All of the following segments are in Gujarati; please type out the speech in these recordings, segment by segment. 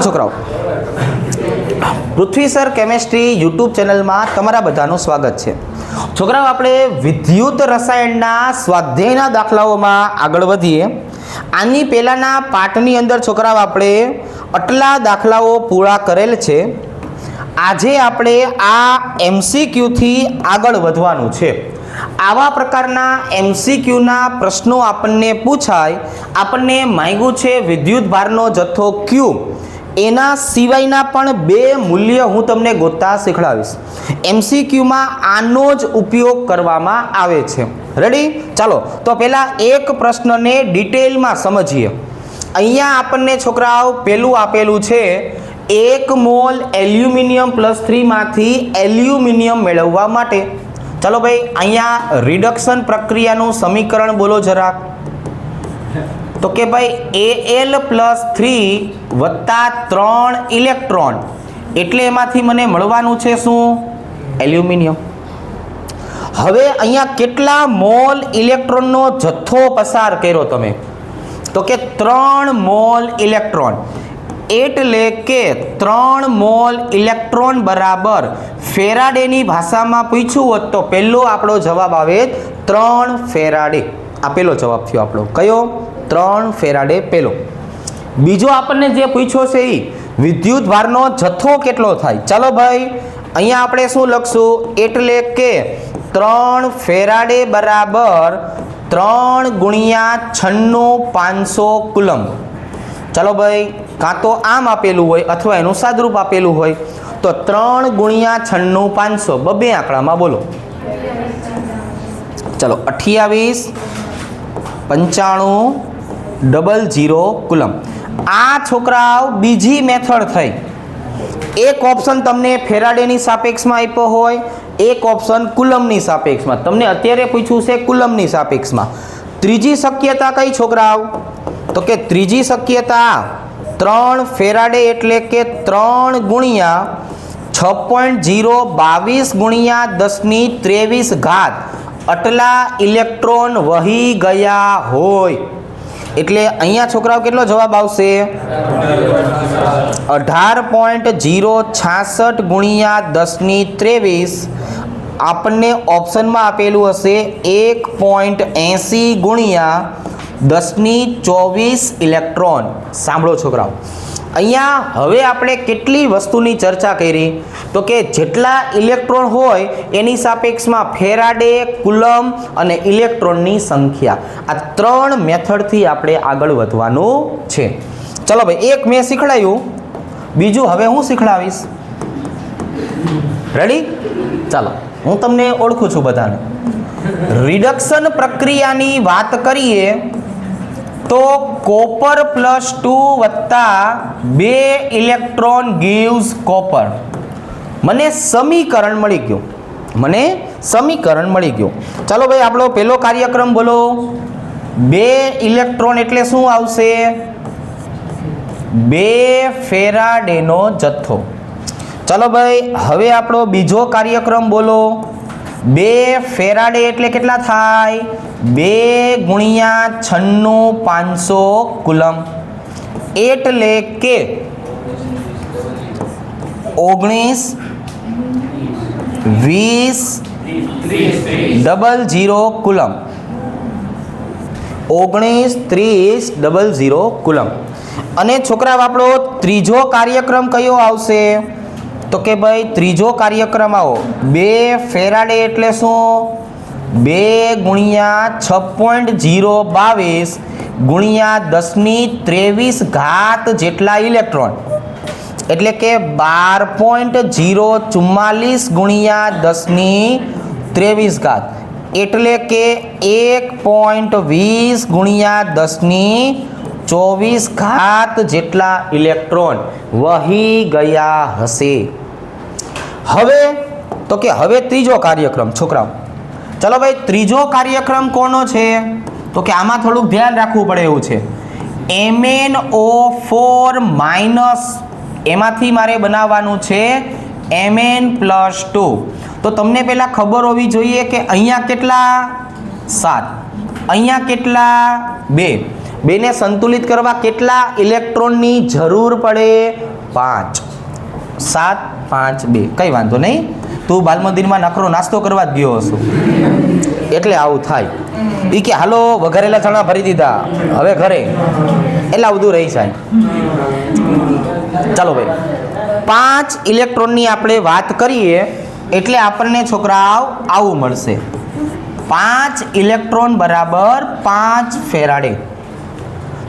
છોકરાઓ, પૃથ્વી સર કેમેસ્ટ્રી યુટ્યુબ ચેનલમાં તમારા બધાનું સ્વાગત છે. છોકરાઓ, આપણે વિદ્યુત રસાયણના સ્વાધ્યાયના દાખલાઓમાં આગળ વધીએ. આની પહેલાંના પાઠની અંદર છોકરાઓ આપણે આટલા દાખલાઓ પૂરા કરેલ છે. આજે આપણે આ MCQથી આગળ વધવાનું છે. આવા પ્રકારના MCQના પ્રશ્નો આપણને પૂછાય. આપણને માંગ્યું છે વિદ્યુત ભારનો જથ્થો Q, એના સિવાયના પણ બે મૂલ્ય હું તમને ગોતતા શીખડાવીશ. MCQમાં આનો જ ઉપયોગ કરવામાં આવે છે. રેડી? ચાલો તો પહેલા એક પ્રશ્નને ડિટેલમાં સમજીએ. અહીંયા આપણને છોકરાઓ પહેલું આપેલું છે 1 મોલ એલ્યુમિનિયમ +3 માંથી એલ્યુમિનિયમ મેળવવા માટે. ચાલો ભાઈ, અહીંયા રિડક્શન પ્રક્રિયાનું સમીકરણ બોલો જરાક. તો કે ભાઈ Al+3 વત્તા 3 ઇલેક્ટ્રોન, એટલે એમાંથી મને મળવાનું છે શું? એલ્યુમિનિયમ. હવે અહીંયા કેટલા મોલ ઇલેક્ટ્રોનનો જથ્થો પસાર કર્યો તમે? તો કે 3 મોલ ઇલેક્ટ્રોન. એટલે કે 3 મોલ ઇલેક્ટ્રોન બરાબર ફેરાડેની ભાષામાં પૂછ્યું હોત તો પહેલો આપણો જવાબ આવે 3 ફેરાડે. આ પહેલો જવાબ થયો આપણો. કયો? 3 ફેરાડે પહેલો. બીજો આપણને જે પૂછ્યો છે એ વિદ્યુત ભારનો જથ્થો કેટલો થાય. ચાલો ભાઈ, અહીંયા આપણે શું લખશું? એટલે કે 3 ફેરાડે બરાબર 3 ગુણ્યા 96,500 કુલમ. ચાલો ભાઈ, કાં તો આમ આપેલું હોય અથવા એનું સાદરૂપ આપેલું હોય. તો 3 ગુણ્યા 96,500 બબે આંકડામાં બોલો. ચલો, 28,95,000 કુલમ. આ છોકરાઓ બીજી મેથડ થઈ. એક ઓપ્શન તમને ફેરાડેની સાપેક્ષમાં આપ્યો હોય, એક ઓપ્શન કુલમની સાપેક્ષમાં. તમને અત્યારે પૂછ્યું છે કુલમની સાપેક્ષમાં. ત્રીજી શક્યતા કઈ છોકરાઓ? તો કે ત્રીજી શક્યતા 3 ફેરાડે એટલે કે 3 ગુણ્યા 6.022 ગુણ્યા 10⁻23 આટલા ઇલેક્ટ્રોન વહી ગયા હોય. એટલે અહીંયા છોકરાઓ કેટલો જવાબ આવશે? 18.066 ગુણ્યા 10⁻23. આપણને ઓપ્શનમાં આપેલું હશે 1.80 ગુણ્યા 10⁻24 ઇલેક્ટ્રોન. સાંભળો છોકરાઓ, અહીંયા હવે આપણે કેટલી વસ્તુની ચર્ચા કરી? તો કે જેટલા ઇલેક્ટ્રોન હોય એની સાપેક્ષમાં ફેરાડે, કુલમ અને ઇલેક્ટ્રોનની સંખ્યા. આ 3 મેથડથી આપણે આગળ વધવાનું છે. ચલો ભાઈ, એક મેં શીખડાયું, બીજું હવે હું શીખડાવીશ. રેડી? ચાલો, હું તમને ઓળખું છું બધાને. રિડક્શન પ્રક્રિયાની વાત કરીએ તો કોપર +2 વત્તા 2 ઇલેક્ટ્રોન ગીવ્સ કોપર. મને સમીકરણ મળી ગયું. ચાલો ભાઈ, આપણો પહેલો કાર્યક્રમ બોલો. 2 ઇલેક્ટ્રોન એટલે શું આવશે? 2 ફેરાડેનો જથ્થો. ચાલો ભાઈ, હવે આપણો બીજો કાર્યક્રમ બોલો. 2 ફેરાડે એટલે કેટલા થાય? 2 ગુણ્યા 96,500 કુલમ. એટલે કે 19,20,00 કુલમ. 19,30,00 કુલમ. અને છોકરા, આપણો ત્રીજો કાર્યક્રમ કયો આવશે? તો કે ભાઈ, ત્રીજો કાર્યક્રમ આવો. 2 ફેરાડે એટલે શું? 2 ગુણ્યા 6.022 ગુણ્યા 10⁻23 જેટલા ઇલેક્ટ્રોન. એટલે કે 12.044 ગુણ્યા 10⁻23. એટલે કે 1.20 ગુણ્યા 10⁻24 જેટલા ઇલેક્ટ્રોન વહી ગયા હશે. હવે તો કે હવે ત્રીજો કાર્યક્રમ છોકરાઓ. ચલો ભાઈ, ત્રીજો કાર્યક્રમ કોનો છે? તો કે આમાં થોડુંક ધ્યાન રાખવું પડે એવું છે. MnO4- એમાંથી મારે બનાવવાનું છે Mn+2. તો તમને પહેલાં ખબર હોવી જોઈએ કે અહીંયા કેટલા? 7. અહીંયા કેટલા? 2. બેને સંતુલિત કરવા કેટલા ઇલેક્ટ્રોનની જરૂર પડે? 5 7 5 2 કંઈ વાંધો નહીં, તું બાલ મંદિરમાં નકરો નાસ્તો કરવા જ ગયો હશો એટલે આવું થાય. એ કે હાલો વઘારેલા ચણા ભરી દીધા હવે ઘરે, એટલે આ બધું રહી જાય. ચાલો ભાઈ, 5 ઇલેક્ટ્રોનની આપણે વાત કરીએ એટલે આપણને છોકરાઓ આવું મળશે. 5 ઇલેક્ટ્રોન બરાબર 5 ફેરાડે.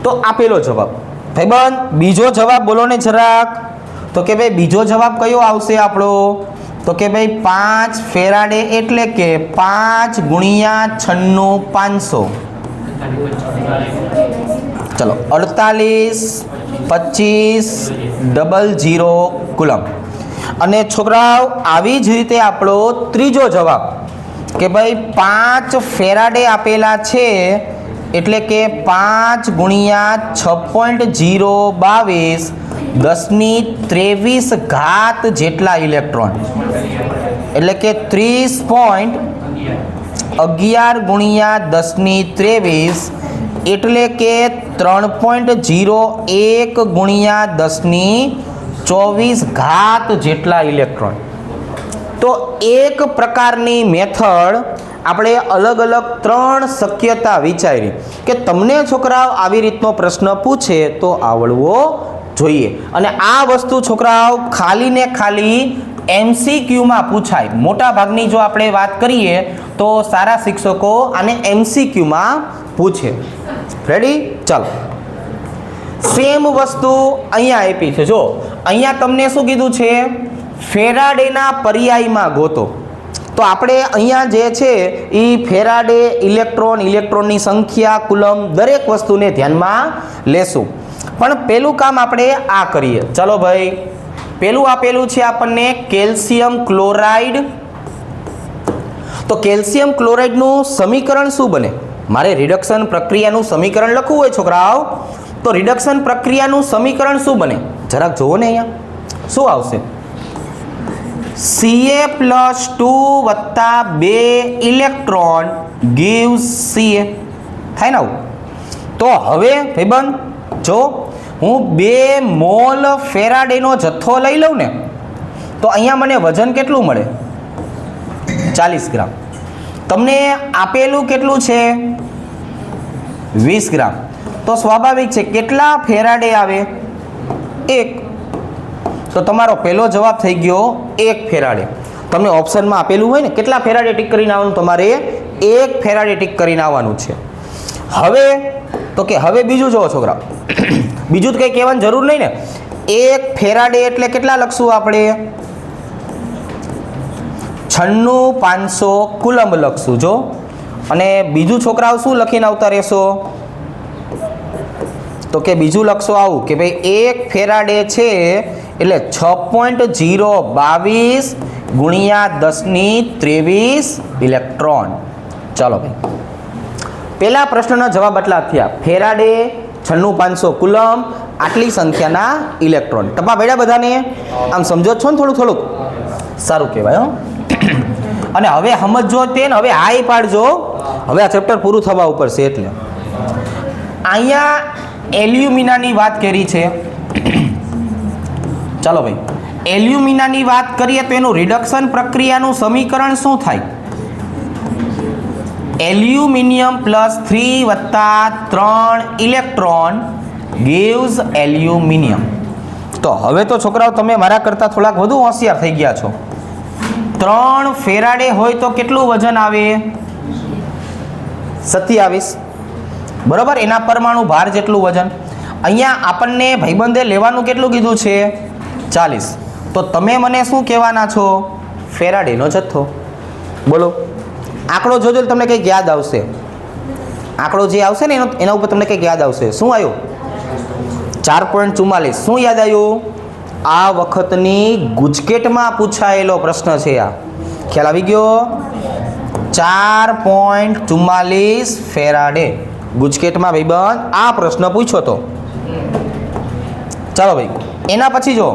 તો આપેલો જવાબ. ભાઈબંધ બીજો જવાબ બોલો ને જરાક. તો કે ભાઈ બીજો જવાબ કયો આવશે આપણો? તો કે ભાઈ 5 ફેરાડે એટલે કે 5 ગુણ્યા 96 500. ચલો 48 25 00 કુલમ. અને છોકરાઓ આવી જ રીતે આપણો ત્રીજો જવાબ કે ભાઈ 5 ફેરાડે આપેલા છે એટલે કે 5 ગુણ્યા 6.022 1023 ઘાત જેટલા ઇલેક્ટ્રોન, એટલે કે 30.11 ગુણ્યા 1023 એટલે કે 3.01 ગુણ્યા 1024 ઘાત જેટલા ઇલેક્ટ્રોન. તો એક પ્રકારની મેથડ આપણે અલગ અલગ 3 શક્યતા વિચારી કે તમને છોકરાઓ આવી રીતનો પ્રશ્ન પૂછે તો આવડવો જોઈએ. અને આ વસ્તુ છોકરાઓ ખાલી ને ખાલી MCQમાં પૂછાય. મોટા ભાગની જો આપણે વાત કરીએ તો સારા શિક્ષકો આને MCQમાં પૂછે. રેડી? ચાલો, સેમ વસ્તુ અહીંયા આપી છે. જો અહીંયા તમને શું કીધું છે? ફેરાડેના પર્યાયમાં ગોતો. તો આપણે અહીંયા જે છે એ ફેરાડે, ઇલેક્ટ્રોનની સંખ્યા, કુલમ દરેક વસ્તુને ધ્યાનમાં લેશું. પણ પેલું કામ આપણે આ કરીએ. ચલો ભાઈ, પેલું આપેલું છે આપણને કેલ્શિયમ ક્લોરાઇડ. તો કેલ્શિયમ ક્લોરાઇડનું સમીકરણ શું બને? મારે રિડક્શન પ્રક્રિયાનું સમીકરણ લખવું હોય છોકરાઓ, તો રિડક્શન પ્રક્રિયાનું સમીકરણ શું બને? જરાક જોવો ને અહીંયા શું આવશે? Ca+2 વત્તા 2 ઇલેક્ટ્રોન gives Ca. થાય ને આવું? તો હવે ભાઈબંધ જો હું 2 મોલ ફેરાડેનો જથ્થો લઈ લઉં ને તો અહીંયા મને વજન કેટલું મળે? 40 ગ્રામ. તમને આપેલું કેટલું છે? 20 ગ્રામ. તો સ્વાભાવિક છે કેટલા ફેરાડે આવે? 1. તો તમારો પહેલો જવાબ થઈ ગયો 1 ફેરાડે. તમને ઓપ્શનમાં આપેલું હોય ને કેટલા ફેરાડે ટીક કરીને આવવાનું, તમારે 1 ફેરાડે ટીક કરીને આવવાનું છે. હવે તો કે હવે બીજું જોવો છોકરા, બીજું તો કંઈ કહેવાની જરૂર નહીં ને. 1 ફેરાડે એટલે કેટલા લખશું આપણે? 96500 કુલમ લખશું. જો અને બીજું છોકરાઓ શું લખીને આવતા રહેશો? તો કે બીજું લખશો આવું કે ભાઈ 1 ફેરાડે છે એટલે 6.022 ગુણ્યા 1023 ઇલેક્ટ્રોન. ચાલો ભાઈ, પહેલા પ્રશ્નનો જવાબ આટલા થયા. ફેરાડે, 96500 કુલમ, આટલી સંખ્યાના ઇલેક્ટ્રોન. ટપા બેડા બધાને આમ સમજો છો ને થોડુંક? સારું કહેવાય હો. અને હવે સમજો તે ને, હવે હાઈ પાડજો. હવે આ ચેપ્ટર પૂરું થવા ઉપર છે એટલે અહીંયા એલ્યુમિનાની વાત કરી છે. ચાલો ભાઈ, એલ્યુમિનાની વાત કરીએ તો એનું રિડક્શન પ્રક્રિયાનું સમીકરણ શું થાય? એલ્યુમિનિયમ +3 વત્તા 3 ઇલેક્ટ્રોન gives એલ્યુમિનિયમ. તો હવે તો છોકરાઓ તમે મારા કરતાં થોડાક વધુ હોશિયાર થઈ ગયા છો. 3 ફેરાડે હોય તો કેટલું વજન આવે? 27. બરાબર, એના પરમાણુ ભાર જેટલું વજન. અહીંયા આપણને ભાઈબંધે લેવાનું કેટલું કીધું છે? 40. તો તમે મને શું કહેવાના છો? ફેરાડેનો જથ્થો. બોલો, આંકડો જોજો તમને કંઈક યાદ આવશે. આંકડો જે આવશે ને એના ઉપર તમને કંઈક યાદ આવશે. શું આવ્યું? 4.44. શું યાદ આવ્યું? આ વખતની ગુજકેટમાં પૂછાયેલો પ્રશ્ન છે આ. ખ્યાલ આવી ગયો? 4.44 ફેરાડે ગુજકેટમાં ભાઈબંધ આ પ્રશ્ન પૂછ્યો તો. ચાલો ભાઈ, એના પછી જો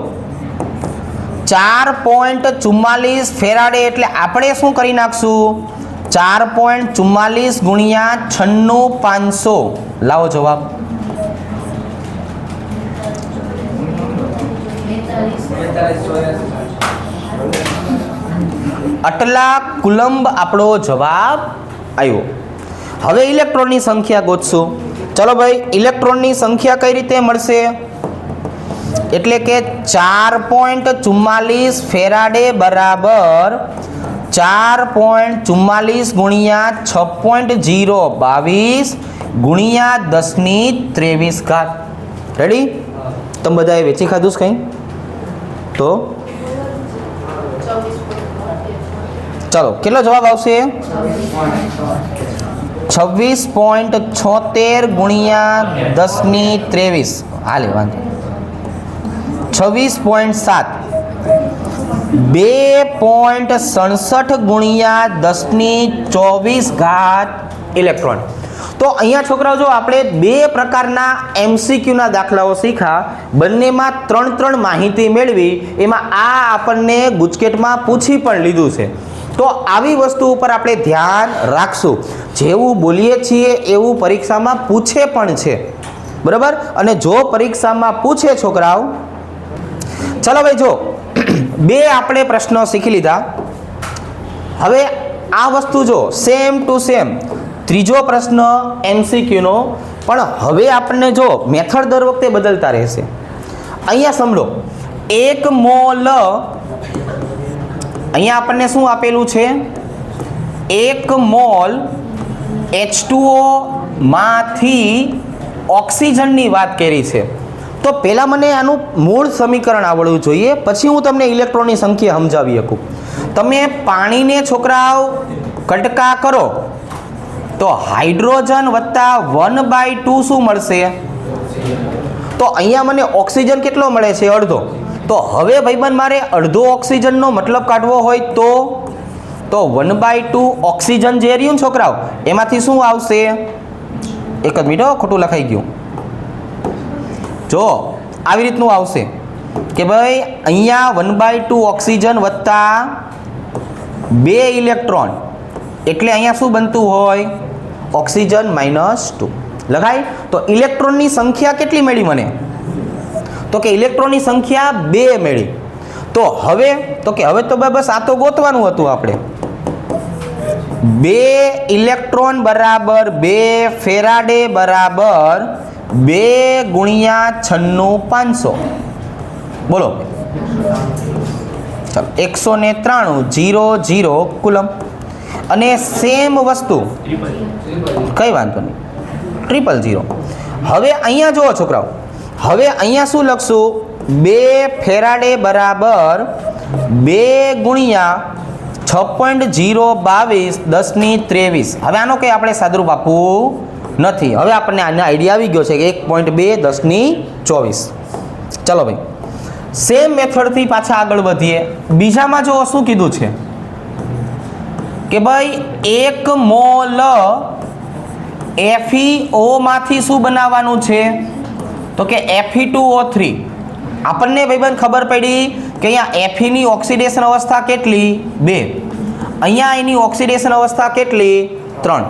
4.44 ફેરાડે એટલે આપણે શું કરી નાખશું? 4.44 ગુણ્યા 96500. લાવો જવાબ. આટલા કુલંબ આપણો જવાબ આવ્યો. હવે ઇલેક્ટ્રોનની સંખ્યા ગોતશું. ચલો ભાઈ, ઇલેક્ટ્રોનની સંખ્યા કઈ રીતે મળશે? એટલે કે 4.44 ફેરાડે બરાબર 4.44 ગુણ્યા 6.022 ગુણ્યા 10⁻23. રેડી? તમે બધાએ વેચી ખાધું છે કંઈ? તો ચલો, કેટલો જવાબ આવશે? 26.76 ગુણ્યા 10⁻23. હાલે વાંધો 26.7. 2.67 ગુણ્યા 10⁻24 ઇલેક્ટ્રોન. તો અહીંયા છોકરાઓ જો આપણે બે પ્રકારના MCQના દાખલાઓ શીખ્યા, બંનેમાં 3 માહિતી મેળવી. એમાં આ આપણને ગુજકેટમાં પૂછી પણ લીધું છે. તો આવી વસ્તુ ઉપર આપણે ધ્યાન રાખશું. જેવું બોલીએ છીએ એવું પરીક્ષામાં પૂછે પણ છે, બરાબર? અને જો પરીક્ષામાં પૂછે છોકરાઓ, ચલો ભાઈ, જો બે આપણે પ્રશ્નો શીખી લીધા. હવે આ વસ્તુ જો સેમ ટુ સેમ ત્રીજો પ્રશ્ન MCQ નો, પણ હવે આપણને જો મેથડ દર વખતે બદલતા રહેશે. અહીંયા સમજો, 1 મોલ, અહીંયા આપણને શું આપેલું છે? 1 મોલ H2O માંથી ઓક્સિજનની વાત કરી છે. તો પહેલાં મને આનું મૂળ સમીકરણ આવડવું જોઈએ, પછી હું તમને ઇલેક્ટ્રોનની સંખ્યા સમજાવી શકું. તમે પાણીને છોકરાઓ કટકા કરો તો હાઇડ્રોજન વત્તા 1/2 શું મળશે? તો અહીંયા મને ઓક્સિજન કેટલો મળે છે? અડધો. તો હવે ભાઈબંધ મારે અડધો ઓક્સિજનનો મતલબ કાઢવો હોય તો 1/2 ઓક્સિજન જે રહ્યું છોકરાઓ, એમાંથી શું આવશે? એક જ મિનિટ, ખોટું લખાઈ ગયું. જો આવી રીતનું આવશે કે ભાઈ અહીંયા 1/2 ઓક્સિજન વત્તા 2 ઇલેક્ટ્રોન, એટલે અહીંયા શું બનતું હોય? ઓક્સિજન -2 લખાય. તો ઇલેક્ટ્રોનની સંખ્યા કેટલી મળી મને? તો કે ઇલેક્ટ્રોનની સંખ્યા 2 મળી. તો હવે તો બસ આ તો ગોતવાનું હતું આપણે. 2 ઇલેક્ટ્રોન બરાબર 2 ફેરાડે બરાબર 2 ગુણ્યા 96,500. બોલો, ચાલો 193 0 કુલમ. અને સેમ વસ્તુ, કઈ વાંધો નહીં, 000. હવે અહીંયા જુઓ છોકરાઓ, હવે અહીંયા શું લખશું? 2 ફેરાડે બરાબર 2 ગુણ્યા 6.022 10⁻23. હવે આનો કંઈ આપણે સાદુરૂપ આપવું નથી. હવે આપણને આનો આઈડિયા આવી ગયો છે કે 1.2 10⁻24. ચલો ભાઈ, સેમ મેથડથી પાછા આગળ વધીએ. બીજામાં જો શું કીધું છે કે ભાઈ 1 મોલ FeO માંથી શું બનાવવાનું છે? તો કે Fe2O3. આપણને ભાઈબંધ ખબર પડી કે અહીંયા Fe ની ઓક્સિડેશન અવસ્થા કેટલી? 2. અહીંયા એની ઓક્સિડેશન અવસ્થા કેટલી? 3.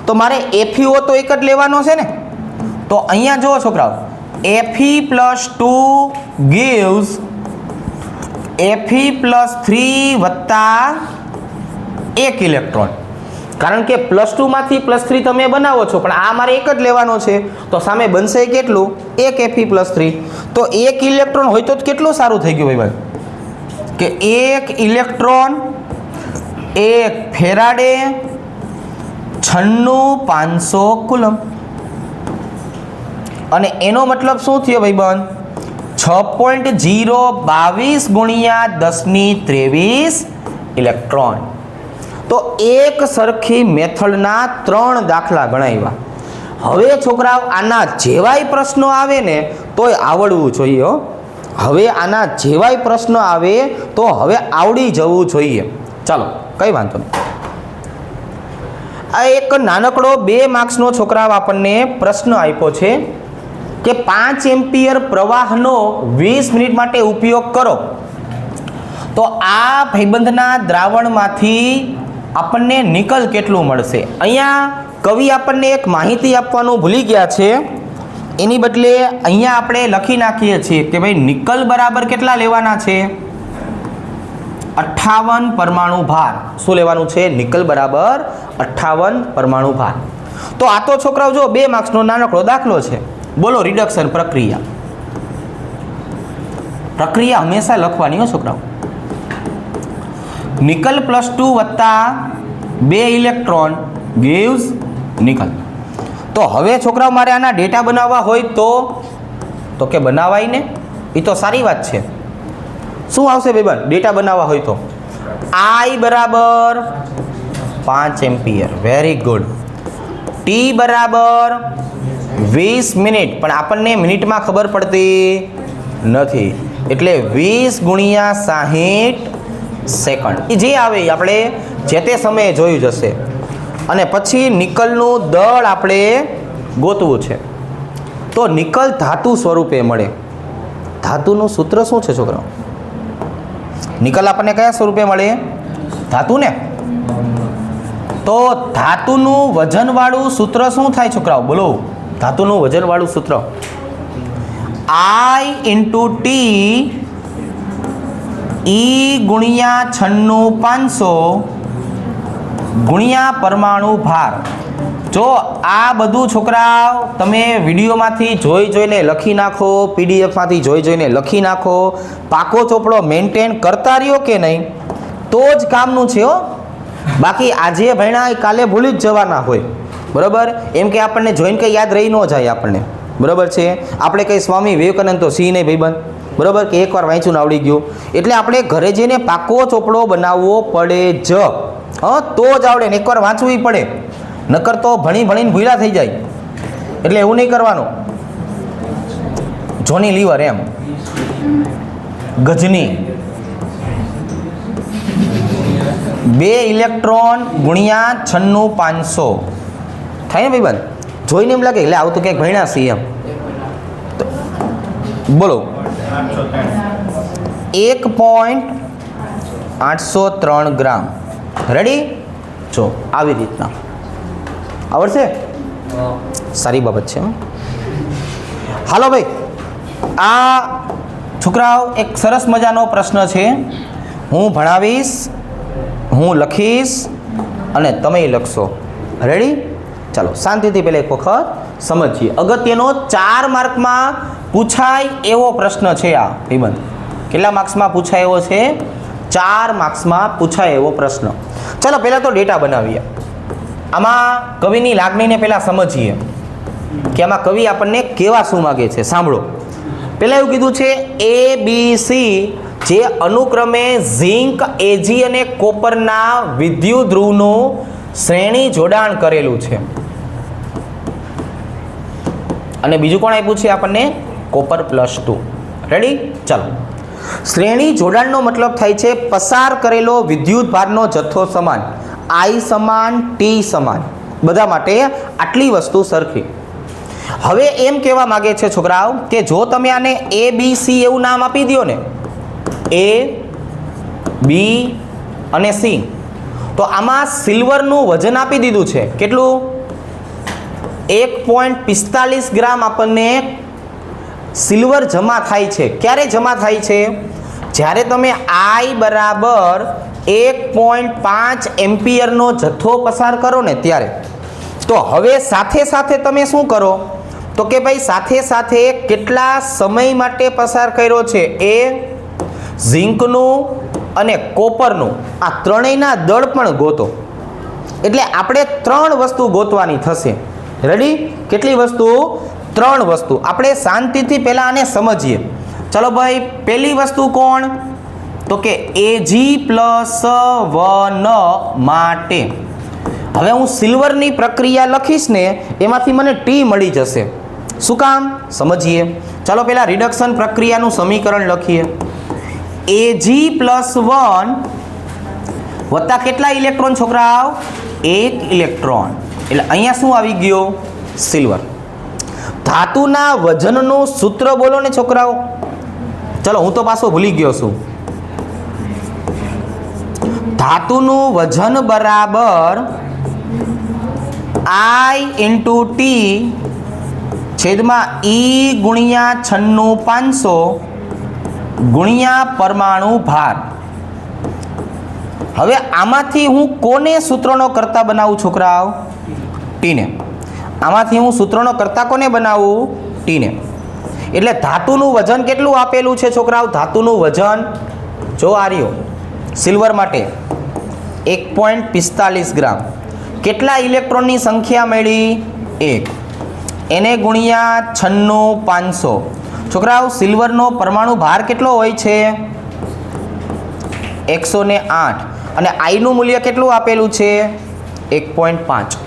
તો મારે FeO તો એક જ લેવાનો છે ને. તો અહીંયા જુઓ છોકરાઓ, Fe+2 gives Fe+3 વત્તા 1 ઇલેક્ટ્રોન. કારણ કે +2 માંથી +3 તમે બનાવો છો, પણ આ મારે એક જ લેવાનો છે. તો સામે બનશે કેટલું? 1 Fe+3. તો 1 ઇલેક્ટ્રોન હોય તો કેટલું સારું થઈ ગયું ભાઈ? કે 1 ઇલેક્ટ્રોન 1 ફેરાડે 96,500 કુલમ. અને એનો મતલબ શું થયો ભાઈબંધ? 6.022 ગુણ્યા 10⁻23 ઇલેક્ટ્રોન. તો એક સરખી મેથડના 3 દાખલા ગણાવ્યા. હવે છોકરાઓ આના જેવાય પ્રશ્નો આવે ને તોય આવડવું જોઈએ. હવે આના જેવાય પ્રશ્નો આવે તો હવે આવડી જવું જોઈએ. ચાલો, કઈ વાંધો નહીં. આ એક નાનકડો 2 માર્ક્સનો છોકરાઓ આપણને પ્રશ્ન આપ્યો છે કે 5 એમ્પિયર પ્રવાહનો 20 મિનિટ માટે ઉપયોગ કરો તો આ ભાઈબંધના દ્રાવણમાંથી આપણને નિકલ કેટલું મળશે? અહીંયા કવિ આપણને એક માહિતી આપવાનું ભૂલી ગયા છે એની બદલે અહીંયા આપણે લખી નાખીએ છીએ કે ભાઈ નિકલ બરાબર કેટલા લેવાના છે? 58 પરમાણુ ભાર. શું લેવાનું છે? નિકલ બરાબર 58 પરમાણુ ભાર. તો આ તો છોકરાઓ જો 2 માર્ક્સનો નાનકડો દાખલો છે. બોલો રિડક્શન પ્રક્રિયા. પ્રક્રિયા હંમેશા લખવાની હો છોકરાઓ. નિકલ +2 વત્તા 2 ઇલેક્ટ્રોન gives નિકલ. તો હવે છોકરાઓ મારે આના ડેટા બનાવવા હોય તો કે બનાવાય ને, એ તો સારી વાત છે. શું આવશે ભાઈબંધ ડેટા બનાવવા હોય તો? I બરાબર 5 એમ્પિયર. Very good. T બરાબર 20 મિનિટ, પણ આપણને મિનિટમાં ખબર પડતી નથી, એટલે 20 ગુણ્યા 60 સેકન્ડ. એ જે આવે આપણે જે તે સમયે જોયું જશે. અને પછી નિકલનું દળ આપણે ગોતવું છે. તો નિકલ ધાતુ સ્વરૂપે મળે. ધાતુનું સૂત્ર શું છે છોકરાઓ? નિકલ આપણને કયા સ્વરૂપે મળે? ધાતુ ને. તો ધાતુનું વજનવાળું સૂત્ર શું થાય છોકરાઓ? બોલો ધાતુનું વજનવાળું સૂત્ર I × T E ગુણ્યા 96500 ગુણ્યા પરમાણુ ભાર. જો આ બધું છોકરાઓ તમે વિડીયોમાંથી જોઈને લખી નાખો, પીડીએફમાંથી જોઈને લખી નાખો, પાકો ચોપડો મેન્ટેન કરતા રહ્યો કે નહીં તો જ કામનું છે હો. બાકી આજે ભણ્યા કાલે ભૂલી જ જવાના હોય. બરાબર? એમ કે આપણને જોઈને કંઈ યાદ રહી ન જાય આપણને. બરાબર છે? આપણે કંઈ સ્વામી વિવેકાનંદ તો સી નહીં ભાઈબંધ. બરાબર કે એકવાર વાંચ્યું આવડી ગયું. એટલે આપણે ઘરે જઈને પાકો ચોપડો બનાવવો પડે જ. તો જ આવડે ને એકવાર વાંચવું પડે, નકર તો ભણીને ભૂલા થઈ જાય. એટલે એવું નહીં કરવાનું. જોની લીવર એમ ગજની 2 ઇલેક્ટ્રોન ગુણ્યા 96500 થાય ને ભાઈબંધ? જોઈને એમ લાગે એટલે આવું તો ક્યાંક ભણ્યા છીએ એમ. બોલો 1.803 ગ્રામ. રેડી? જો આવી રીતના આવડશે? સારી બાબત છે. હાલો ભાઈ, આ છોકરાઓ એક સરસ મજાનો પ્રશ્ન છે. હું ભણાવીશ, હું લખીશ અને તમે લખશો. રેડી? ચાલો શાંતિથી પહેલાં એક વખત સમજીએ. અગત્યનો 4 માર્કમાં પૂછાય એવો પ્રશ્ન છે આ ભાઈબંધ. કેટલા માર્ક્સમાં પૂછાય એવો છે? 4 માર્ક્સમાં પૂછાય એવો પ્રશ્ન. ચાલો પહેલાં તો ડેટા બનાવીએ. આમાં કવિની લાગણીને પહેલાં સમજીએ કે આમાં કવિ આપણને કેવા શું માગે છે. સાંભળો. પહેલાં એવું કીધું છે ABC જે અનુક્રમે ઝિંક, એજી અને કોપરના વિદ્યુત ધ્રુવનું શ્રેણી જોડાણ કરેલું છે. અને બીજું કોણ આપ્યું છે આપણને? કોપર +2. રેડી? ચાલો. શ્રેણી જોડાણનો મતલબ થાય છે પસાર કરેલો વિદ્યુત ભારનો જથ્થો સમાન, I સમાન, T સમાન, બધા માટે આટલી વસ્તુ સરખી. હવે એમ કહેવા માગે છે છોકરાઓ કે જો તમે આને ABC એવું નામ આપી દો ને, A, B અને C, તો આમાં સિલ્વરનું વજન આપી દીધું છે. કેટલું? 1.45 ગ્રામ આપણને સિલ્વર જમા થાય છે. ક્યારે જમા થાય છે? જ્યારે તમે I બરાબર 1.5 એમ્પિયરનો જથ્થો પસાર કરો ને ત્યારે. તો હવે સાથે સાથે તમે શું કરો તો કે ભાઈ સાથે સાથે કેટલા સમય માટે પસાર કર્યો છે એ ઝિંકનું અને કોપરનું આ ત્રણેયના દળ પણ ગોતો. એટલે આપણે 3 વસ્તુ ગોતવાની થશે. રેડી? કેટલી વસ્તુ? 3 વસ્તુ. આપણે શાંતિથી પહેલાં આને સમજીએ. ચલો ભાઈ, પહેલી વસ્તુ કોણ? તો કે Ag+1 માટે. હવે હું સિલ્વરની પ્રક્રિયા લખીશ ને એમાંથી મને T મળી જશે. શું કામ? સમજીએ. ચાલો પહેલાં રિડક્શન પ્રક્રિયાનું સમીકરણ લખીએ. Ag+1 વત્તા કેટલા ઇલેક્ટ્રોન છોકરાઓ? 1 ઇલેક્ટ્રોન. એટલે અહીંયા શું આવી ગયો? સિલ્વર. ધાતુના વજનનું સૂત્ર બોલો ને છોકરાઓ. ચલો હું તો પાછો ભૂલી ગયો છું. ધાતુનું વજન બરાબર I × T/E. છેદમાં E ગુણ્યા 96,500 ગુણ્યા પરમાણુ ભાર. હવે આમાંથી હું કોને સૂત્રનો કર્તા બનાવું છોકરાઓ? ટીને. આમાંથી હું સૂત્રનો કર્તા કોને બનાવું? ટીને. એટલે ધાતુનું વજન કેટલું આપેલું છે છોકરાઓ? ધાતુનું વજન જો આ રહ્યો સિલ્વર માટે 1.45 ગ્રામ. કેટલા ઇલેક્ટ્રોનની સંખ્યા મળી? 1. એને ગુણ્યા 96,500. છોકરાઓ સિલ્વરનો પરમાણુ ભાર કેટલો હોય છે? 108. અને આઈનું મૂલ્ય કેટલું આપેલું છે? 1.5.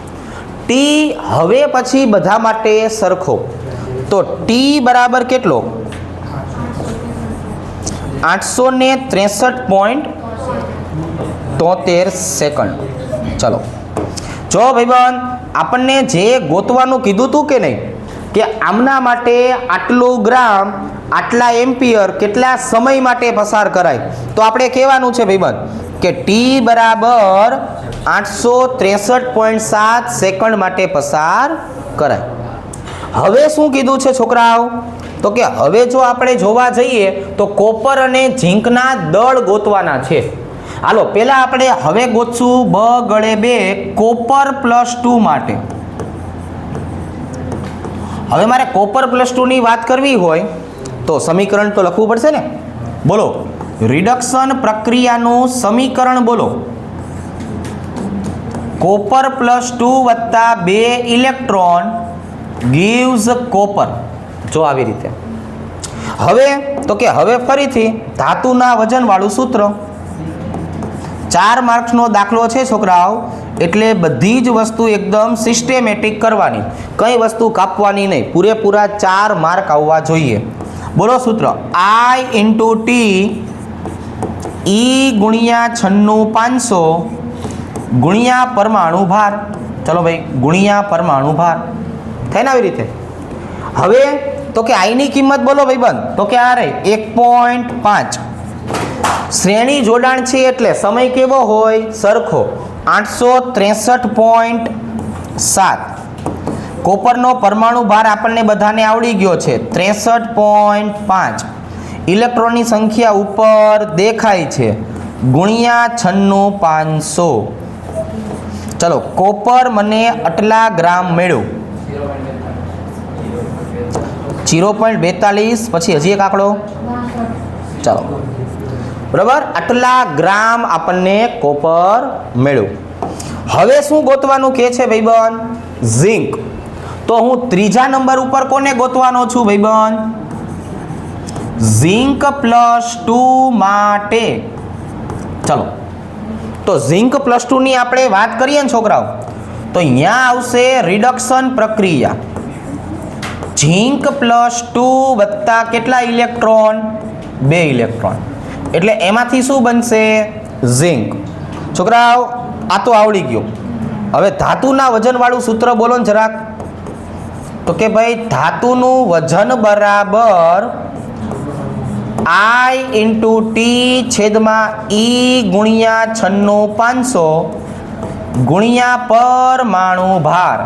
ટી હવે પછી બધા માટે સરખો. તો ટી બરાબર કેટલો? 863.73 સેકન્ડ. ચલો જો ભાઈબંધ, આપણને જે ગોતવાનું કીધું હતું કે નહીં, કે આમના માટે આટલું ગ્રામ આટલા એમ્પિયર કેટલા સમય માટે પસાર કરાય, તો આપણે કહેવાનું છે ભાઈબંધ કે ટી બરાબર 863.7 સેકન્ડ માટે પસાર કરાય. હવે શું કીધું છે છોકરાઓ? તો કે હવે જો આપણે જોવા જઈએ તો કોપર અને ઝીંકના દળ ગોતવાના છે. હાલો પહેલા આપણે હવે ગોતશું બ-2 કોપર +2 માટે. હવે મારે કોપર +2 ની વાત કરવી હોય તો સમીકરણ તો લખવું પડશે ને. બોલો રિડક્શન પ્રક્રિયાનું સમીકરણ બોલો. કોપર +2 વત્તા 2 ઇલેક્ટ્રોન gives કોપર. જો આવી રીતે. હવે તો કે હવે ફરીથી ધાતુના વજનવાળું સૂત્ર. 4 માર્ક્સનો દાખલો છે છોકરાઓ, એટલે બધી જ વસ્તુ એકદમ સિસ્ટેમેટિક કરવાની, કઈ વસ્તુ કાપવાની નહીં. પૂરેપૂરા 4 માર્ક આવવા જોઈએ. બોલો સૂત્ર I × T E ગુણ્યા 96,500 ગુણ્યા પરમાણુ ભાર. ચલો ભાઈ, ગુણ્યા પરમાણુ ભાર થાય ને આવી રીતે. હવે તો કે આઈની કિંમત બોલો ભાઈબંધ, તો કે આ રહી 1.5. શ્રેણી જોડાણ છે એટલે સમય કેવો હોય? સરખો 863.7. કોપરનો પરમાણુ ભાર આપણને બધાને આવડી ગયો છે 63.5. ઇલેક્ટ્રોનની સંખ્યા ઉપર દેખાય છે ગુણ્યા 96,500. ચલો કોપર મને આટલા ગ્રામ મળ્યું 0.42. પછી હજી એક આંકડો. ચાલો બરાબર, આટલા ગ્રામ આપણને કોપર મળ્યું. હવે શું ગોતવાનું કે છે ભાઈબંધ? ઝિંક. તો હું ત્રીજા નંબર ઉપર કોને ગોતવાનો છું ભાઈબંધ? ઝિંક +2 માટે. ચલો તો ઝિંક +2 ની આપણે વાત કરીએ ને છોકરાઓ, તો અહીંયા આવશે રિડક્શન પ્રક્રિયા. ઝિંક +2 વત્તા કેટલા ઇલેક્ટ્રોન? 2 ઇલેક્ટ્રોન. એટલે એમાંથી શું બનશે? ઝિંક. છોકરાઓ આ તો આવડી ગયું. હવે ધાતુના વજનવાળું સૂત્ર બોલો ને જરાક. તો કે ભાઈ ધાતુનું વજન બરાબર I × T છેદમાં E ગુણ્યા 96,500 ગુણ્યા પરમાણુ ભાર.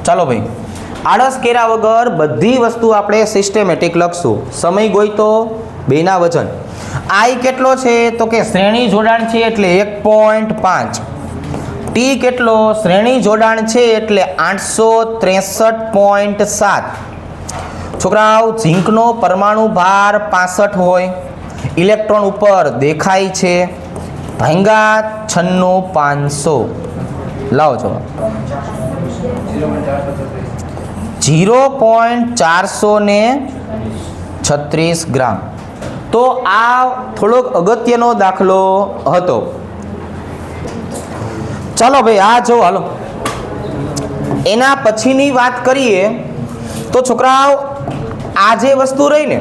ચાલો ભાઈ, આળસ કર્યા વગર બધી વસ્તુ આપણે સિસ્ટેમેટિક લખશું. સમય ગોઈતો, બેના વજન. I કેટલો છે? તો કે શ્રેણી જોડાણ છે એટલે 1.5. ટી કેટલો? શ્રેણી જોડાણ છે એટલે 863.7. છોકરાઓ ઝીંકનો પરમાણુ ભાર 65 હોય, ઇલેક્ટ્રોન ઉપર દેખાય છે, ભાંગા 96,500. લાવો જવાબ 0.436 ગ્રામ. તો આ થોડોક અગત્યનો દાખલો હતો. ચાલો ભાઈ આ જો હાલો એના પછીની વાત કરીએ તો છોકરાઓ આ જે વસ્તુ રહી ને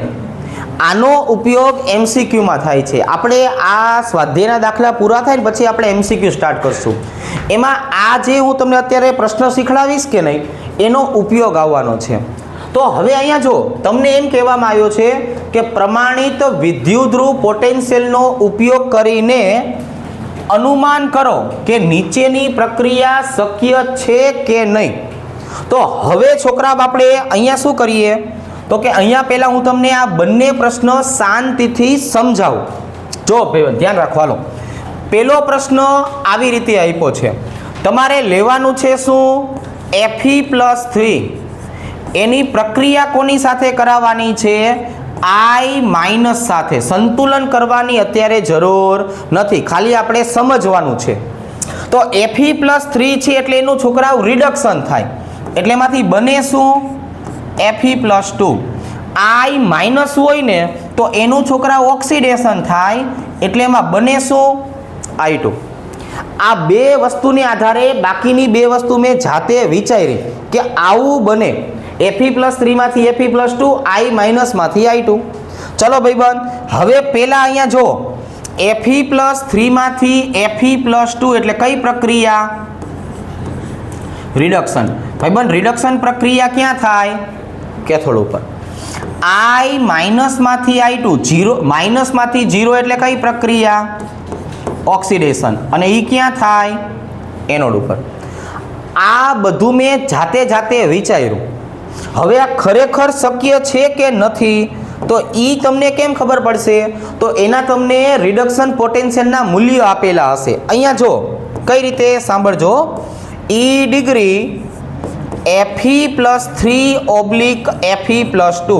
આનો ઉપયોગ એમસીક્યુમાં થાય છે. આપણે આ સ્વાધ્યાયના દાખલા પૂરા થાય ને પછી આપણે એમસીક્યુ સ્ટાર્ટ કરશું. એમાં આ જે હું તમને અત્યારે પ્રશ્ન શીખડાવીશ કે નહીં એનો ઉપયોગ આવવાનો છે. તો હવે અહીંયા જો તમને એમ કહેવામાં આવ્યો છે કે પ્રમાણિત વિદ્યુતધ્રુવ પોટેન્શિયલનો ઉપયોગ કરીને અનુમાન કરો કે નીચેની પ્રક્રિયા શક્ય છે કે નહીં. તો તો હવે છોકરા આપણે અહીંયા શું કરીએ તો કે અહીંયા પહેલાં હું તમને આ બંને પ્રશ્નો શાંતિથી સમજાવું. જો ભાઈ ધ્યાન રાખવા લો. પહેલો પ્રશ્ન આવી રીતે આપ્યો છે, તમારે લેવાનું છે શું Fe+3 એની પ્રક્રિયા કોની સાથે કરાવવાની છે I- સાથે. સંતુલન કરવાની અત્યારે જરૂર નથી, ખાલી આપણે સમજવાનું છે. તો Fe+3 છે એટલે એનું છોકરાઓ રિડક્શન થાય એટલે એમાંથી બને શું Fe+2. I- હોય ને તો એનું છોકરાઓ ઓક્સિડેશન થાય એટલે એમાં બને શું I2. આ બે વસ્તુને આધારે બાકીની બે વસ્તુ મેં જાતે વિચારી કે આવું બને Fe+3 માંથી Fe+2, I- માંથી I2. ચલો ભાઈબંધ, હવે પહેલા અહીંયા જો Fe+3 માંથી Fe+2 એટલે કઈ પ્રક્રિયા રિડક્શન. ભાઈબંધ રિડક્શન પ્રક્રિયા ક્યાં થાય કેથોડ ઉપર. I- માંથી I2 0 માંથી 0 એટલે કઈ પ્રક્રિયા ઓક્સિડેશન અને એ ક્યાં થાય એનોડ ઉપર. આ બધું મેં જાતે વિચાર્યું. હવે આ ખરેખર શક્ય છે કે નથી તો એ તમને કેમ ખબર પડશે તો એના તમને રિડક્શન પોટેન્શિયલના મૂલ્યો આપેલા હશે. અહીંયા જો કઈ રીતે સાંભળજો. E ડિગ્રી Fe+3/Fe+2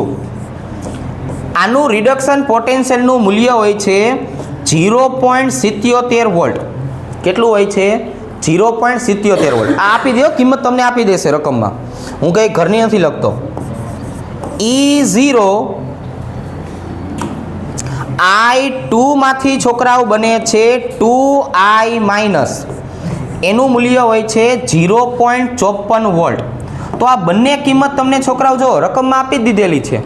આનું રિડક્શન પોટેન્શિયલનું મૂલ્ય હોય છે 0.77 વોલ્ટ. કેટલું હોય છે 0.77 વોલ્ટ. આ આપી દો, કિંમત તમને આપી દેશે રકમમાં, હું કંઈ ઘરની નથી લખતો. E0 I2 માંથી છોકરાઓ બને છે 2I-, એનું મૂલ્ય હોય છે 0.54 વોલ્ટ. તો આ બંને કિંમત તમને છોકરાઓ જો રકમમાં આપી દીધેલી છે.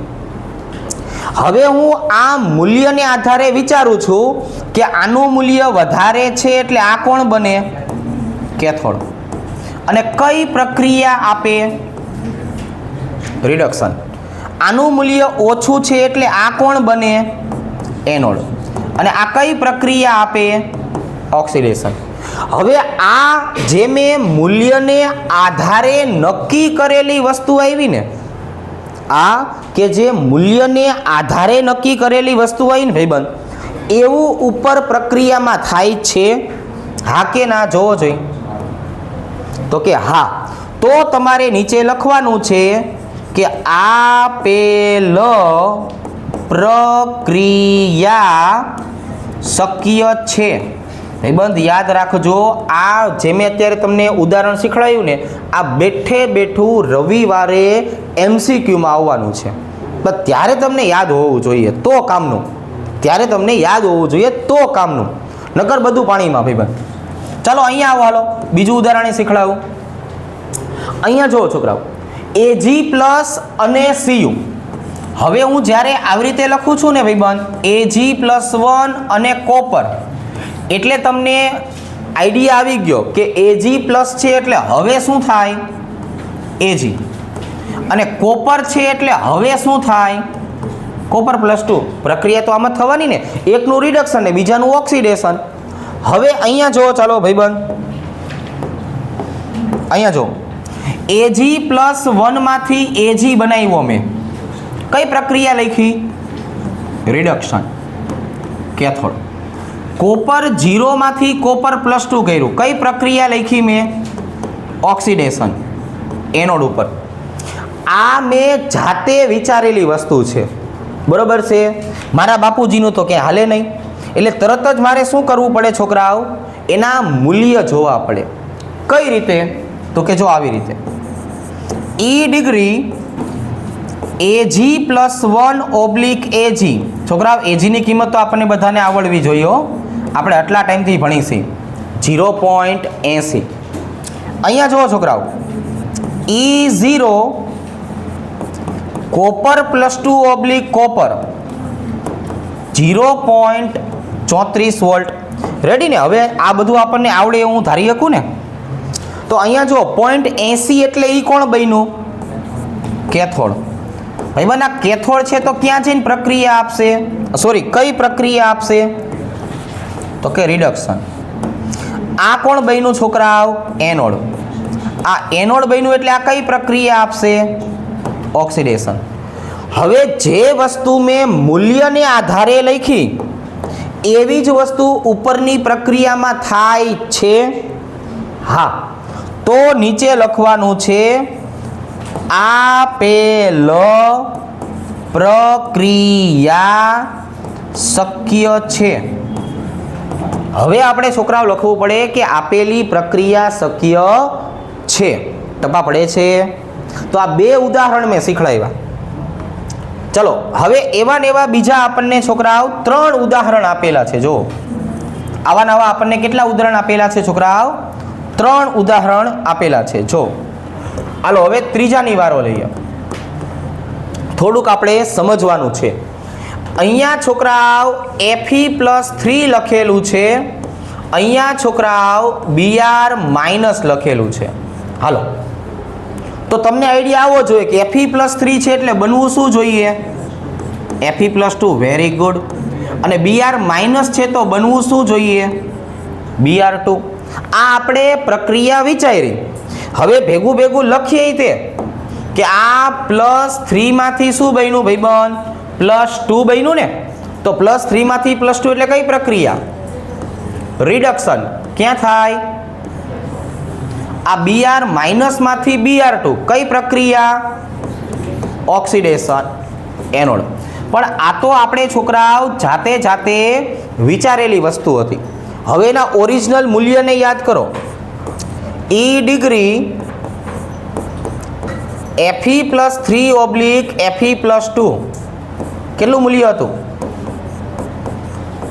હવે હું આ મૂલ્યને આધારે વિચારું છું કે આનું મૂલ્ય વધારે છે એટલે આ કોણ બને કેથોડ. અને કઈ પ્રક્રિયા આપે રિડક્શન. આનું મૂલ્ય ઓછું છે એટલે આ કોણ બને એનોડ. અને આ કઈ પ્રક્રિયા આપે ઓક્સિડેશન. હવે આ જે મેં મૂલ્યને આધારે નક્કી કરેલી વસ્તુ આવી ને, આ કે જે મૂલ્યને આધારે નક્કી કરેલી વસ્તુ આવી ને ભાઈબંધ, એવું ઉપર પ્રક્રિયામાં થાય છે હા કે ના જોવો જોઈએ તો કે હા. તો તમારે નીચે લખવાનું છે કે આપેલ પ્રક્રિયા શક્ય છે. ભાઈબંધ યાદ રાખજો, આ જે મેં અત્યારે તમને ઉદાહરણ શીખવાડ્યું ને આ બેઠું રવિવારે MCQમાં આવવાનું છે. બસ ત્યારે તમને યાદ હોવું જોઈએ તો કામનું, નકર બધું પાણીમાં ભાઈબંધ. ચાલો અહીંયા આવો, હાલો બીજું ઉદાહરણ શીખડાવું. અહીંયા જુઓ છોકરાઓ Ag+ અને Cu. હવે હું જ્યારે આવી રીતે લખું છું ને ભાઈબંધ Ag+1 અને કોપર, એટલે તમને આઈડિયા આવી ગયો કે Ag+ છે એટલે હવે શું થાય Ag, અને કોપર છે એટલે હવે શું થાય કોપર+2. પ્રક્રિયા તો આમ જ થવાની ને, એકનું રિડક્શન ને બીજાનું ઓક્સિડેશન. હવે અહીંયા જો ચાલો ભાઈબંધ, અહીંયા જો Ag+1 માંથી Ag બનાવ્યો મેં, કઈ પ્રક્રિયા લખી રિડક્શન કેથોડ. કોપર 0 માંથી કોપર+2 કર્યું, કઈ પ્રક્રિયા લખી મેં ઓક્સિડેશન એનોડ ઉપર. આ મેં જાતે વિચારેલી વસ્તુ છે, બરોબર છે. મારા બાપુજીનું તો ક્યાંય હાલે નહીં, એટલે તરત જ મારે શું કરવું પડે છોકરાઓ, એના મૂલ્ય જોવા પડે. કઈ રીતે તો કે જો આવી રીતે. E degree Ag+1/Ag. છોકરાઓ Agની કિંમત તો આપણને બધાને આવડવી જોઈએ, આપણે આટલા ટાઈમથી ભણીશી 0.80. અહીંયા જુઓ છોકરાઓ E0 કોપર+2/કોપર 0.34 વોલ્ટ. રેડી ને. હવે આ બધું આપણને આવડે એવું ધારી શકું ને. તો અહીંયા જો 0.80 એટલે એ કોણ બન્યું કેથોડ. ભાઈબંધ આ કેથોડ છે તો ક્યાં જઈને પ્રક્રિયા આપશે, સોરી કઈ પ્રક્રિયા આપશે તો કે રિડક્શન. આ કોણ બન્યું છોકરાઓ એનોડ. આ એનોડ બન્યું એટલે આ કઈ પ્રક્રિયા આપશે? ઓક્સિડેશન. હવે જે વસ્તુ મેં મૂલ્યને આધારે લખી એવી જ વસ્તુ ઉપરની પ્રક્રિયામાં થાય છે. હા, તો નીચે લખવાનું છે આપેલ પ્રક્રિયા શક્ય છે. હવે આપણે છોકરાઓ લખવું પડે કે આપેલી પ્રક્રિયા શક્ય છે. ટપા પડે છે. તો આ બે ઉદાહરણ મેં શીખવાડ્યા. ચલો હવે એવા ને એવા બીજા આપણને છોકરાઓ 3 ઉદાહરણ આપેલા છે. જો આવા નવા આપણને કેટલા ઉદાહરણ આપેલા છે છોકરાઓ? 3 ઉદાહરણ આપેલા છે. જો હાલો હવે ત્રીજાની વારો લઈએ. થોડુંક આપણે સમજવાનું છે. અહીંયા છોકરાઓ Fe+3 લખેલું છે, અહીંયા છોકરાઓ Br- લખેલું છે. હાલો તો તમને આઈડિયા આવવો જોઈએ કે Fe+3 છે એટલે બનવું શું જોઈએ? Fe+2. Very good. અને Br- છે તો બનવું શું જોઈએ? Br2. આ આપણે પ્રક્રિયા વિચારી. હવે ભેગું ભેગું લખીએ તે કે આ +3 માંથી શું બન્યું ભાઈબંધ? +2 બન્યું ને. તો +3 માંથી +2 એટલે કઈ પ્રક્રિયા? રિડક્શન. ક્યાં થાય? આ Br- માંથી Br2 કઈ પ્રક્રિયા? ઓક્સિડેશન. એનોડ. પણ આ તો આપણે છોકરાઓ જાતે જાતે વિચારેલી વસ્તુ હતી. હવે એના ઓરિજિનલ મૂલ્યને યાદ કરો. E ડિગ્રી Fe+3/Fe+2 કેટલું મૂલ્ય હતું?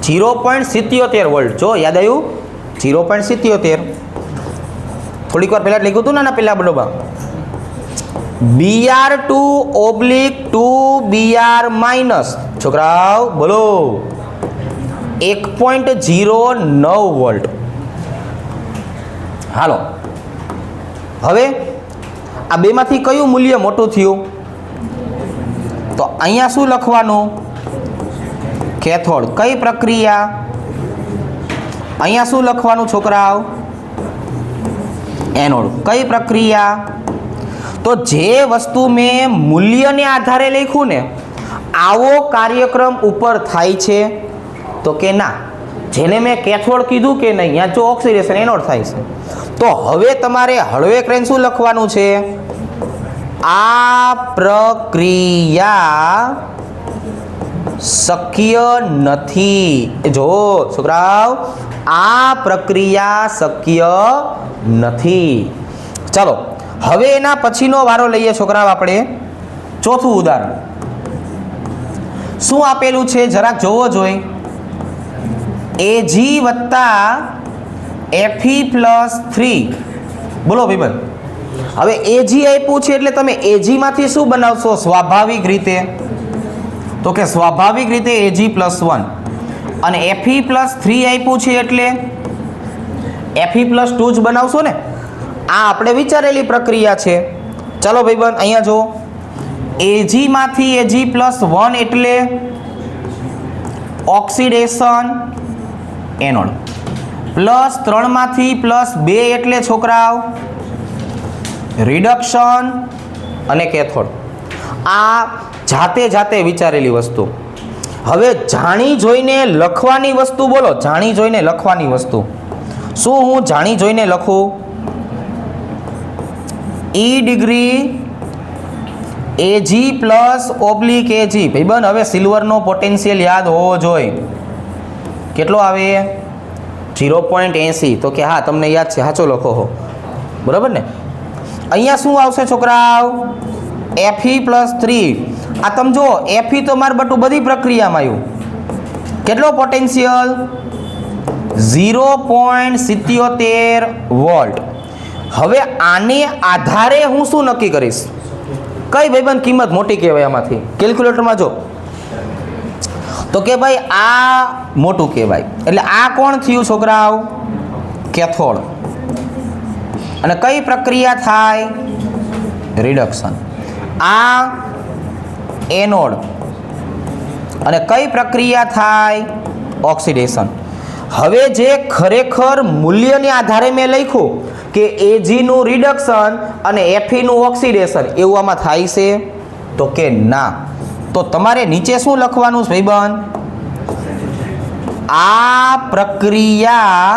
0.77 વોલ્ટ. જો યાદ આવ્યું? 0.77. થોડીક વાર પહેલા લખ્યું હતું ને પેલા બરોબર. Br2/2Br- છોકરાઓ બોલો 1.09 વોલ્ટ. હાલો હવે આ બેમાંથી કયું મૂલ્ય મોટું થયું? તો અહીંયા શું લખવાનું? કેથોડ. કઈ પ્રક્રિયા? અહીંયા શું લખવાનું છોકરાઓ? એનોડ. કઈ પ્રક્રિયા? તો જે વસ્તુ મેં મૂલ્યને આધારે લખ્યું ને આવો કાર્યક્રમ ઉપર થાય છે તો કે ના. જેને મેં કેથોડ કીધું કે નહીં, અહીંયા જો ઓક્સિડેશન એનોડ થાય છે. તો હવે તમારે હળવે કરીને શું લખવાનું છે? આ પ્રક્રિયા શક્ય નથી. જો છોકરાઓ આ પ્રક્રિયા શક્ય નથી. ચાલો હવે એના પછીનો વારો લઈએ છોકરાઓ આપણે. ચોથું ઉદાહરણ શું આપેલું છે જરાક જોવો જોઈએ. Ag + Fe+3. બોલો ભાઈબંધ. હવે Ag આપ્યું છે એટલે તમે Ag માંથી શું બનાવશો સ્વાભાવિક રીતે? તો કે સ્વાભાવિક રીતે Ag+1. અને Fe+3 આપ્યું છે એટલે Fe+2 જ બનાવશો ને. આ આપણે વિચારેલી પ્રક્રિયા છે. ચાલો ભાઈબંધ અહીંયા જો Ag માંથી Ag+1 એટલે ઓક્સિડેશન એનોડ. +3 માંથી +2 એટલે છોકરાઓ રિડક્શન અને કેથોડ. આ જાતે જાતે વિચારેલી વસ્તુ. હવે જાણી જોઈને લખવાની વસ્તુ બોલો. જાણી જોઈને લખવાની વસ્તુ. શું હું જાણી જોઈને લખું? E degree Ag +/Ag. ભાઈબંધ હવે સિલ્વરનો પોટેન્શિયલ યાદ હોવો જોઈએ. કેટલો આવે? 0.80. તો કે હા તમને યાદ છે, સાચો લખો હો. બરાબર ને. અહીંયા શું આવશે છોકરાઓ? Fe+3. આ તમે જો Fe તો મારે બટું બધી પ્રક્રિયામાં આવ્યું. કેટલો પોટેન્શિયલ? 0.77 વોલ્ટ. હવે આને આધારે હું શું નક્કી કરીશ? કઈ ભાઈબંધ કિંમત મોટી કહેવાય આમાંથી? કેલ્ક્યુલેટરમાં જો તો કે ભાઈ આ મોટું કહેવાય. એટલે આ કોણ થયું છોકરાઓ? કેથોડ. અને કઈ પ્રક્રિયા થાય? રિડક્શન. આ એનોડ. અને કઈ પ્રક્રિયા થાય? ઓક્સિડેશન. હવે જે ખરેખર મૂલ્યને આધારે મેં લખ્યું કે Ag નું રિડક્શન અને Fe નું ઓક્સિડેશન એવું આમાં થાય છે તો કે ના. તો તમારે નીચે શું લખવાનું છે ભાઈબંધ? આ પ્રક્રિયા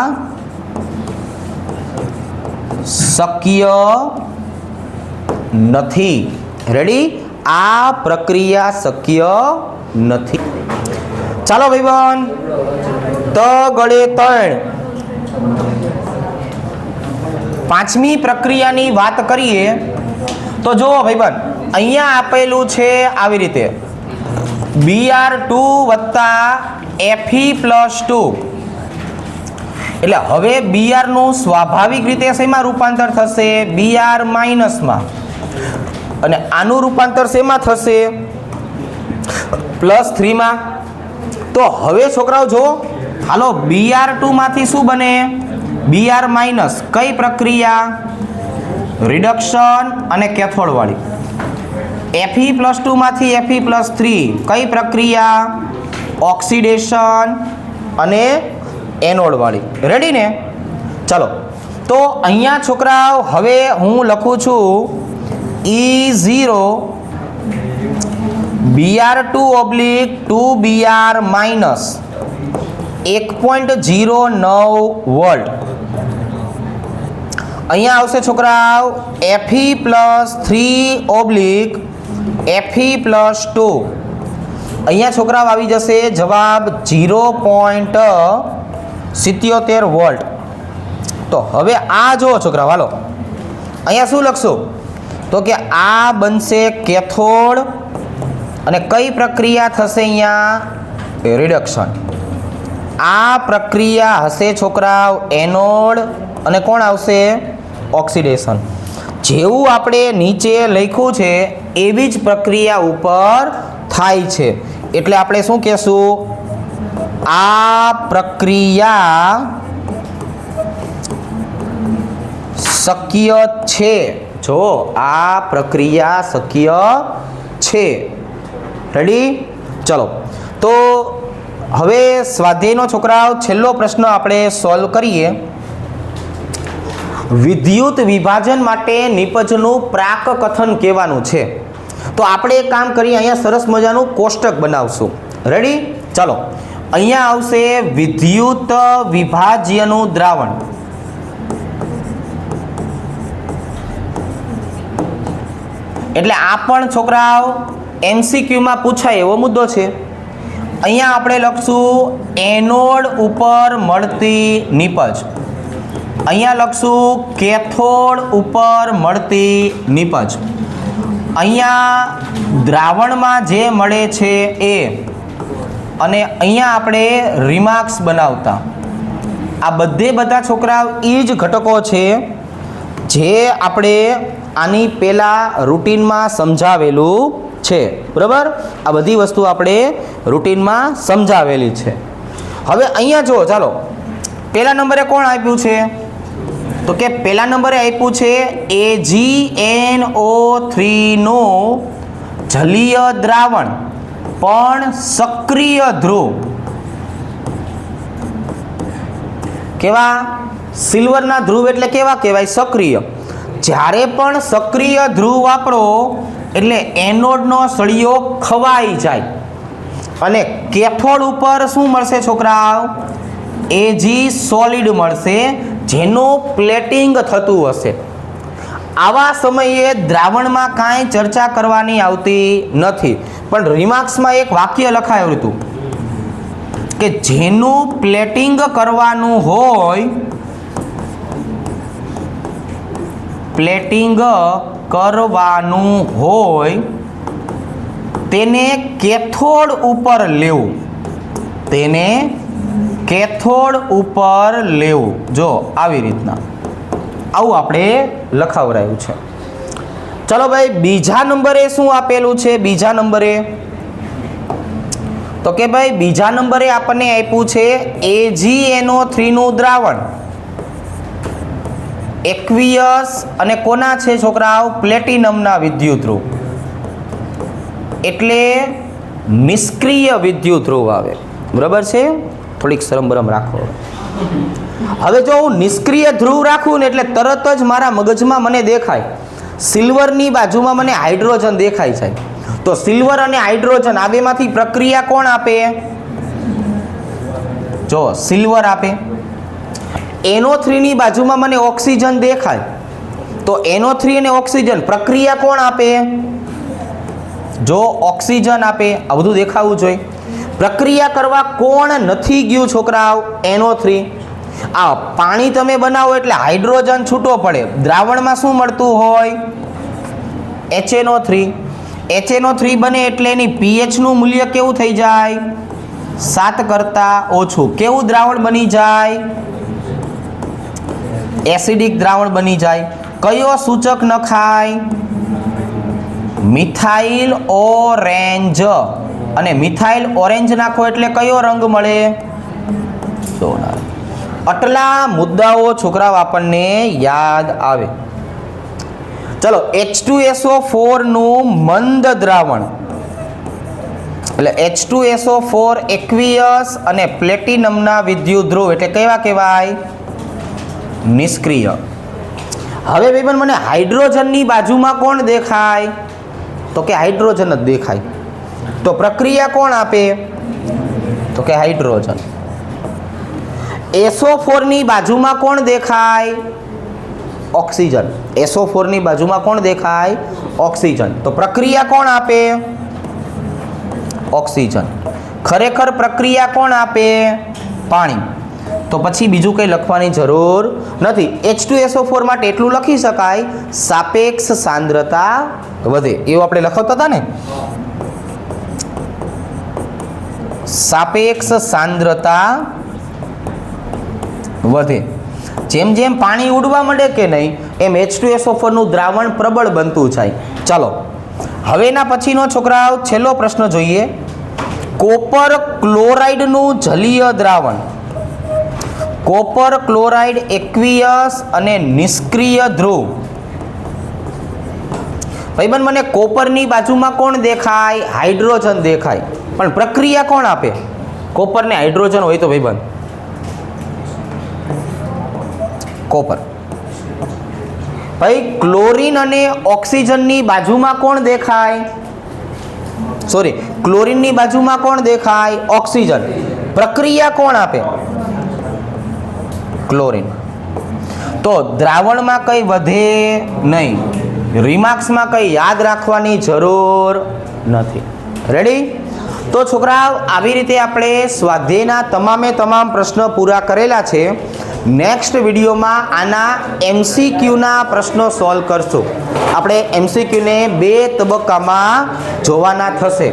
શક્ય નથી. રેડી? આ પ્રક્રિયા શક્ય નથી. ચાલો ભાઈબંધ, ત ગળે તણ. પાંચમી પ્રક્રિયાની વાત કરીએ તો જુઓ ભાઈબંધ, અહીંયા આપેલું છે આવી રીતે Br2 વત્તા Fe+2. એટલે હવે Br નું સ્વાભાવિક રીતે શેમાં રૂપાંતર થશે? Br માઇનસમાં. અને આનું રૂપાંતર શેમાં થશે? +3 માં. તો હવે છોકરાઓ જો હાલો Br2 માંથી શું બને? Br minus. કઈ પ્રક્રિયા? રિડક્શન અને કેથોડ વાળી. Fe+2 માંથી Fe+3 કઈ પ્રક્રિયા? ઓક્સિડેશન અને એનોડ વાળી. રેડી ને? ચલો તો અહીંયા છોકરાઓ હવે હું લખું છું E0 Br2 / 2Br minus 1.09 volt. અહીંયા આવશે છોકરાઓ Fe+3 / Fe+2. અહીંયા છોકરાઓ આવી જશે જવાબ 0.77 વોલ્ટ. તો હવે આ જુઓ છોકરાઓ, હાલો અહીંયા શું લખશું? તો કે આ બનશે કેથોડ અને કઈ પ્રક્રિયા થશે અહીંયા? રિડક્શન. આ પ્રક્રિયા હશે છોકરાઓ એનોડ અને કોણ આવશે? ઓક્સિડેશન. જેવું આપણે નીચે લખ્યું છે એવી જ પ્રક્રિયા ઉપર થાય છે. એટલે આપણે શું કહેશું? આ પ્રક્રિયા શક્ય છે. જો આ પ્રક્રિયા શક્ય છે. રેડી? ચલો તો હવે સ્વાધ્યાયનો છોકરાઓ છેલ્લો પ્રશ્ન આપણે સોલ્વ કરીએ. વિદ્યુત વિભાજન માટે નિપજનું પ્રાક કથન કહેવાનું છે. તો આપણે એક કામ કરીએ, અહીંયા સરસ મજાનું કોષ્ટક બનાવશું. રેડી? ચલો અહીંયા આવશે વિદ્યુત વિભાજ્યનું દ્રાવણ. એટલે આ પણ છોકરાઓ MCQમાં પૂછાય એવો મુદ્દો છે. અહીંયા આપણે લખશું એનોડ ઉપર મળતી નિપજ. અહીંયા લખશું કેથોડ ઉપર મળતી નિપજ. અહીંયા દ્રાવણમાં જે મળે છે એ, અને અહીંયા આપણે રિમાર્ક્સ બનાવતા. આ બધા છોકરાઓ એ જ ઘટકો છે જે આપણે આની પહેલાં રૂટીનમાં સમજાવેલું છે. બરાબર? આ બધી વસ્તુ આપણે રૂટીનમાં સમજાવેલી છે. હવે અહીંયા જુઓ, ચાલો પહેલા નંબરે કોણ આપ્યું છે? તો કે પહેલા નંબરે આપ્યું છે AgNO3 નું જલીય દ્રાવણ પણ સક્રિય ધ્રુવ. કેવા? સિલ્વરના ધ્રુવ એટલે કેવા કહેવાય? સક્રિય. જ્યારે પણ સક્રિય ધ્રુવ વાપરો એટલે એનોડનો સળિયો ખવાઈ જાય અને કેથોડ ઉપર શું મળશે છોકરાઓ? Ag સોલિડ મળશે, જેનું પ્લેટિંગ થતું હશે. આવા સમયે દ્રાવણમાં કાંઈ ચર્ચા કરવાની આવતી નથી, પણ રિમાર્ક્સમાં એક વાક્ય લખાયું હતું કે જેનું પ્લેટિંગ કરવાનું હોય, તેને કેથોડ ઉપર લેવું. તેને કેથોડ ઉપર લેવું. જો આવી રીતના આવું આપણે લખાવરાયું છે. ચલો ભાઈ, બીજા નંબરે શું આપેલું છે? બીજા નંબરે તો કે ભાઈ બીજા નંબરે આપણને આપ્યું છે AgNO3 નું દ્રાવણ એક્વિયસ અને કોના છે છોકરાઓ? પ્લેટિનમના વિદ્યુત ધ્રુવ. એટલે નિષ્ક્રિય વિદ્યુત ધ્રુવ આવે. બરાબર છે? થોડીક શરમ રાખો. હવે જો હું નિષ્ક્રિય ધ્રુવ રાખું ને એટલે તરત જ મારા મગજમાં મને દેખાય સિલ્વરની બાજુમાં મને હાઇડ્રોજન દેખાય છે. તો સિલ્વર અને હાઇડ્રોજન આ બેમાંથી પ્રક્રિયા કોણ આપે? જો સિલ્વર આપે. NO3 ની બાજુમાં મને ઓક્સિજન દેખાય તો NO3 અને ઓક્સિજન પ્રક્રિયા કોણ આપે? જો ઓક્સિજન આપે. આ બધું દેખાવું જોઈએ. પ્રક્રિયા કરવા કોણ નથી ગયું છોકરાઓ? NO3. આ પાણી તમે બનાવો એટલે હાઇડ્રોજન છૂટો પડે. દ્રાવણમાં શું મળતું હોય? HNO3. HNO3 બને એટલે એની pH નું મૂલ્ય કેવું થઈ જાય? 7 કરતાં ઓછું. કેવું દ્રાવણ બની જાય? એસિડિક દ્રાવણ બની જાય. કયો સૂચક નખાય? Methyl orange. અને મિથાઇલ ઓરેન્જ નાખો એટલે કયો રંગ મળે? સોનારી. આટલા મુદ્દાઓ છોકરાઓ આપણને યાદ આવે. ચલો H2SO4 નું મંદ દ્રાવણ એટલે H2SO4 એક્વિયસ અને પ્લેટિનમના વિદ્યુત ધ્રુવ એટલે કેવા કહેવાય? નિષ્ક્રિય. હવે ભાઈ મને હાઇડ્રોજનની બાજુમાં કોણ દેખાય? તો કે હાઇડ્રોજન જ દેખાય. તો પ્રક્રિયા કોણ આપે? તો કે હાઇડ્રોજન. SO4 ની બાજુમાં કોણ દેખાય? ઓક્સિજન. SO4 ની બાજુમાં કોણ દેખાય? ઓક્સિજન. તો પ્રક્રિયા કોણ આપે? ઓક્સિજન. ખરેખર પ્રક્રિયા કોણ આપે? પાણી. તો પછી બીજું કંઈ લખવાની જરૂર નથી. H2SO4 માટે એટલું લખી શકાય સાપેક્ષ સાંદ્રતા વધે. એવું આપણે લખતા હતા ને, સાપેક્ષ સાંદ્રતા વધે. જેમ જેમ પાણી ઉડવા માંડે કે નહીં એમ H2SO4 નું દ્રાવણ પ્રબળ બનતું જાય. ચાલો હવે એના પછીનો છોકરાઓ છેલ્લો પ્રશ્ન જોઈએ. કોપર ક્લોરાઇડનું જલીય દ્રાવણ. કોપર ક્લોરાઇડ એક્વિયસ અને નિષ્ક્રિય ધ્રુવ. ભાઈબંધ મને કોપરની બાજુમાં કોણ દેખાય? હાઇડ્રોજન દેખાય. પણ પ્રક્રિયા કોણ આપે? કોપર ને હાઇડ્રોજન હોય તો ભાઈબંધ કોપર. ભાઈ ક્લોરીન અને ઓક્સિજનની બાજુમાં કોણ દેખાય? સોરી, ક્લોરીનની બાજુમાં કોણ દેખાય? ઓક્સિજન. પ્રક્રિયા કોણ આપે? ક્લોરીન. તો દ્રાવણમાં કંઈ વધે નહીં. રિમાર્ક્સમાં કંઈ યાદ રાખવાની જરૂર નથી. રેડી? તો છોકરાઓ આવી રીતે આપણે સ્વાધ્યાયના તમામે તમામ પ્રશ્નો પૂરા કરેલા છે. નેક્સ્ટ વિડીયોમાં આના MCQના પ્રશ્નો સોલ્વ કરશું. આપણે MCQને 2 તબક્કામાં જોવાના થશે.